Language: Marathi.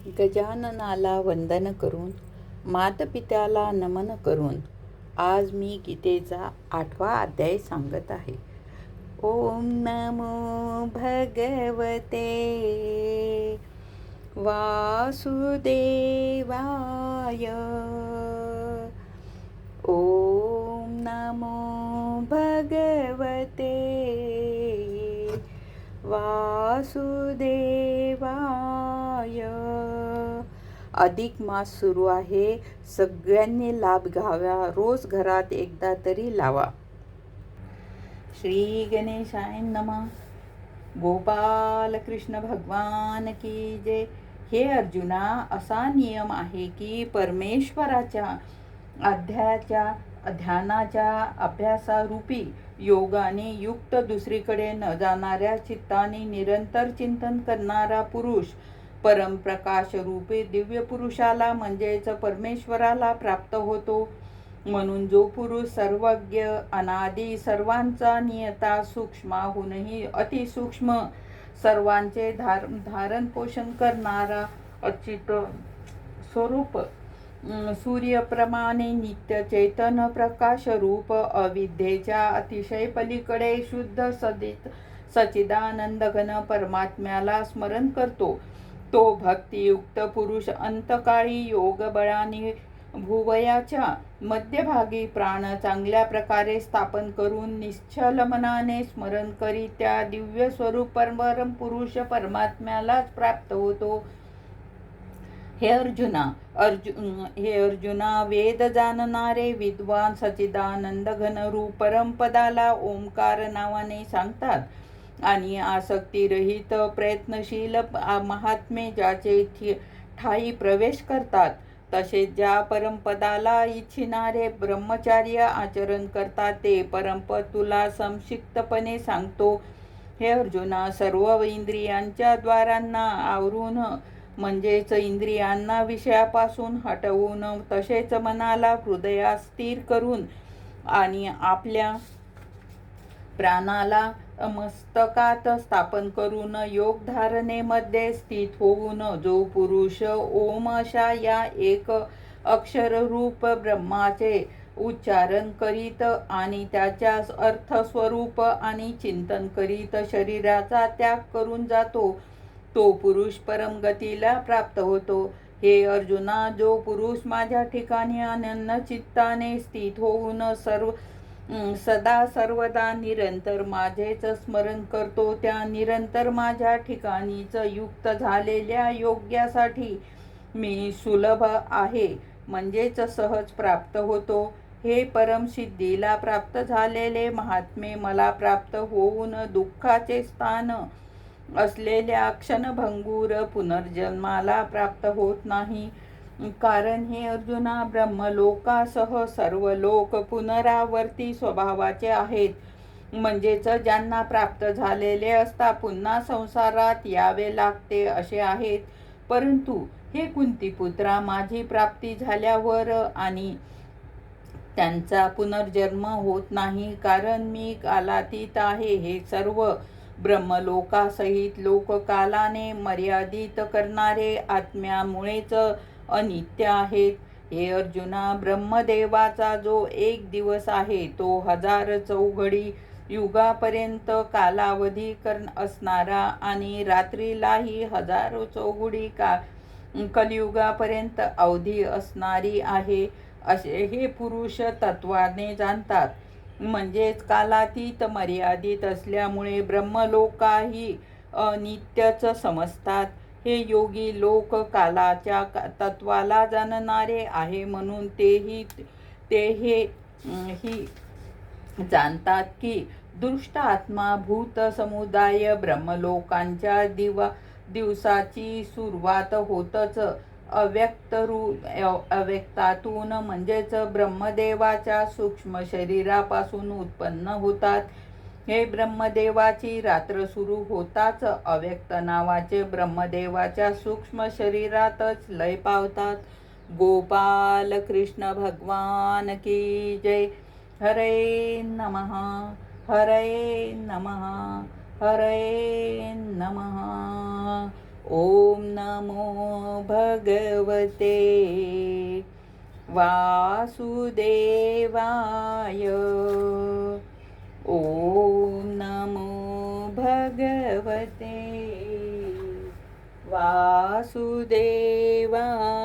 गजाननाला वंदन करून, मातपित्याला नमन करून आज मी गीतेचा 8वा अध्याय सांगत आहे. ओम नमो भगवते वासुदेवाय. ओम नमो भगवते वासुदेवाय. अधिक मास सुरू आहे. सगळ्यांनी लाभ घ्यावा. रोज घरात एकदा तरी लावा. श्री गणेशाय नमः. गोपाल कृष्ण भगवान की जय. हे अर्जुना, असा नियम आहे की परमेश्वराच्या ध्यानाच्या अभ्यासारूपी योगाने युक्त दुसरीकडे न जाणाऱ्या चित्ताने निरंतर चिंतन करणारा पुरुष परमप्रकाश रूपी दिव्य पुरुषाला म्हणजेच परमेश्वराला प्राप्त होतो. म्हणून जो पुरुष सर्वज्ञ, अनादी, सर्वांचा नियता, सूक्ष्माहूनही अतिसूक्ष्म, सर्वांचे धारण पोषण करणारा अच्युत स्वरूप सूर्यप्रमाणे नित्य चैतन्य प्रकाश रूप अविद्येच्या अतिशय पलीकडे शुद्ध सच्चिदानंद घन परमात्म्याला स्मरण करतो, तो भक्तियुक्त पुरुष अंतकाळी योग बळाने भुवयाच्या मध्यभागी प्राण चांगल्या प्रकारे स्थापन करून निश्चल मनाने स्मरण करीत त्या दिव्य स्वरूप परम पुरुष परमात्म्यालाच प्राप्त होतो. हे अर्जुना, वेद जाणणारे विद्वान सच्चिदानंद घन रूप परमपदाला ओंकार नावाने सांगतात आणि आसक्तीरहित प्रयत्नशील महात्मे ज्याचे ठाई प्रवेश करतात, तसेच ज्या परमपदाला इच्छिणारे ब्रह्मचार्य आचरण करतात, ते परमपद तुला संक्षिप्तपणे सांगतो. हे अर्जुना, सर्व इंद्रियांच्या द्वारांना आवरून म्हणजेच इंद्रियांना विषयापासून हटवून, तसेच मनाला हृदयात स्थिर करून आणि आपल्या प्राणाला मस्तकात स्थापन करून योगधारणेमध्ये स्थित होऊन जो पुरुष ओम अशा या एक अक्षररूप ब्रह्माचे उच्चारण करीत आणि त्याच्या अर्थस्वरूप आणि चिंतन करीत शरीराचा त्याग करून जातो, तो पुरुष परमगतीला प्राप्त होतो. हे अर्जुना, जो पुरुष माझ्या ठिकाणी अनन्य चित्ताने स्थित होऊन सदा सर्वदा निरंतर माझेच स्मरण करतो, त्या निरंतर माझ्या ठिकाणीच युक्त झालेल्या योग्यासाठी मी सुलभ आहे, म्हणजेच सहज प्राप्त होतो. हे परमसिद्धीला प्राप्त झालेले महात्मे मला प्राप्त होऊन दुःखाचे स्थान असलेल्या क्षणभंगूर पुनर्जन्माला प्राप्त होत नाही. कारण हे अर्जुना, ब्रह्मलोकासह सर्व लोक पुनरावर्ती स्वभावाचे आहेत, म्हणजेच ज्यांना प्राप्त झालेले असता पुन्हा संसारात यावे लागते असे आहेत. परंतु हे कुंतीपुत्रा, माझी प्राप्ती झाल्यावर आणि त्यांचा पुनर्जन्म होत नाही, कारण मी कालातीत आहे. हे सर्व ब्रह्मलोकासहित लोककालाने मर्यादित करणारे आत्म्यामुळेच अनित्य आहेत. हे अर्जुना, ब्रह्मदेवाचा जो एक दिवस आहे तो 1000 चौघडी युगापर्यंत कालावधी असणारा आणि रात्रीलाही 1000 चौघडी कलियुगापर्यंत अवधी असणारी आहे, असे हे पुरुष तत्वाने जाणतात. म्हणजेच कालातीत मर्यादित असल्यामुळे ब्रह्मलोकाही अनित्यच समजतात. हे योगी लोक कालाच्या तत्वाला जाणणारे आहे, म्हणून तेही जाणतात की दृष्ट आत्मा भूत समुदाय ब्रह्मलोकांच्या दिवसाची सुरुवात होतच अव्यक्तातून, म्हणजेच ब्रह्मदेवाच्या सूक्ष्म शरीरापासून उत्पन्न होतात. हे ब्रह्मदेवाची रात्र सुरू होताच अव्यक्त नावाचे ब्रह्मदेवाच्या सूक्ष्म शरीरातच लय पावतात. गोपाल कृष्ण भगवान की जय. हरे नमः. हरे नमः. हरे नमः. ओम नमो भगवते वासुदेवाय. ॐ नमो भगवते वासुदेवाय.